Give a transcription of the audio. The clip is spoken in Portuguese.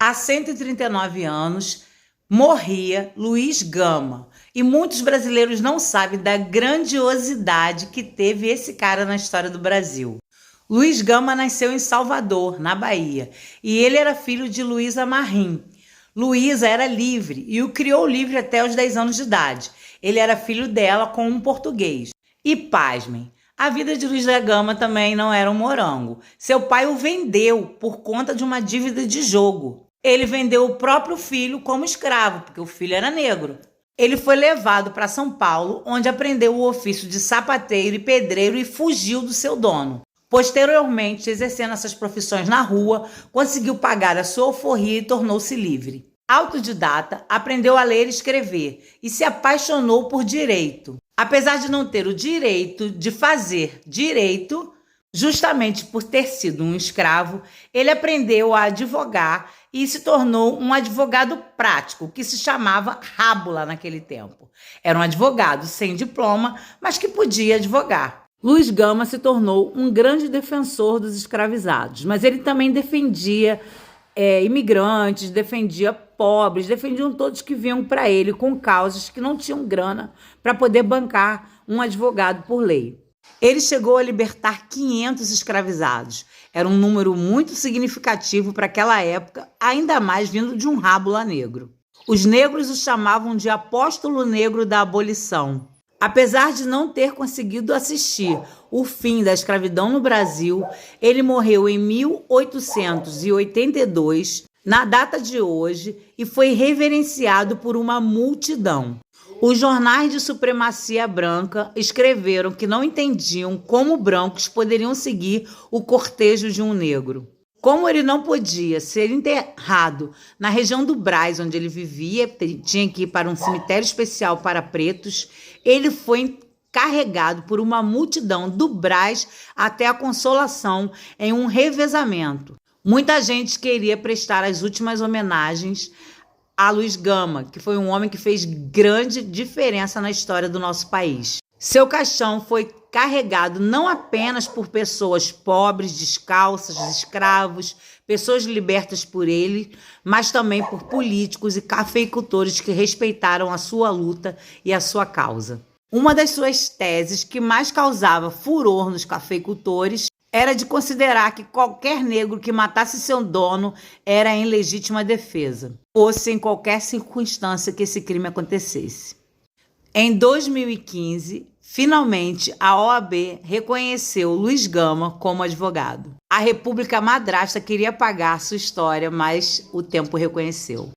Há 139 anos, morria Luiz Gama. E muitos brasileiros não sabem da grandiosidade que teve esse cara na história do Brasil. Luiz Gama nasceu em Salvador, na Bahia, e ele era filho de Luísa Marim. Luísa era livre e o criou livre até os 10 anos de idade. Ele era filho dela com um português. E pasmem, a vida de Luiz Gama também não era um morango. Seu pai o vendeu por conta de uma dívida de jogo. Ele vendeu o próprio filho como escravo, porque o filho era negro. Ele foi levado para São Paulo, onde aprendeu o ofício de sapateiro e pedreiro e fugiu do seu dono. Posteriormente, exercendo essas profissões na rua, conseguiu pagar a sua alforria e tornou-se livre. Autodidata, aprendeu a ler e escrever e se apaixonou por direito. Apesar de não ter o direito de fazer direito, justamente por ter sido um escravo, ele aprendeu a advogar e se tornou um advogado prático, que se chamava rábula naquele tempo. Era um advogado sem diploma, mas que podia advogar. Luiz Gama se tornou um grande defensor dos escravizados, mas ele também defendia imigrantes, defendia pobres, defendiam todos que vinham para ele com causas que não tinham grana para poder bancar um advogado por lei. Ele chegou a libertar 500 escravizados. Era um número muito significativo para aquela época, ainda mais vindo de um rábula negro. Os negros o chamavam de apóstolo negro da abolição. Apesar de não ter conseguido assistir o fim da escravidão no Brasil, ele morreu em 1882, na data de hoje, e foi reverenciado por uma multidão. Os jornais de supremacia branca escreveram que não entendiam como brancos poderiam seguir o cortejo de um negro. Como ele não podia ser enterrado na região do Brás, onde ele vivia, tinha que ir para um cemitério especial para pretos, ele foi carregado por uma multidão do Brás até a Consolação em um revezamento. Muita gente queria prestar as últimas homenagens a Luiz Gama, que foi um homem que fez grande diferença na história do nosso país. Seu caixão foi carregado não apenas por pessoas pobres, descalças, escravos, pessoas libertas por ele, mas também por políticos e cafeicultores que respeitaram a sua luta e a sua causa. Uma das suas teses que mais causava furor nos cafeicultores era de considerar que qualquer negro que matasse seu dono era em legítima defesa, fosse em qualquer circunstância que esse crime acontecesse. Em 2015, finalmente, a OAB reconheceu Luiz Gama como advogado. A República Madrasta queria apagar sua história, mas o tempo reconheceu.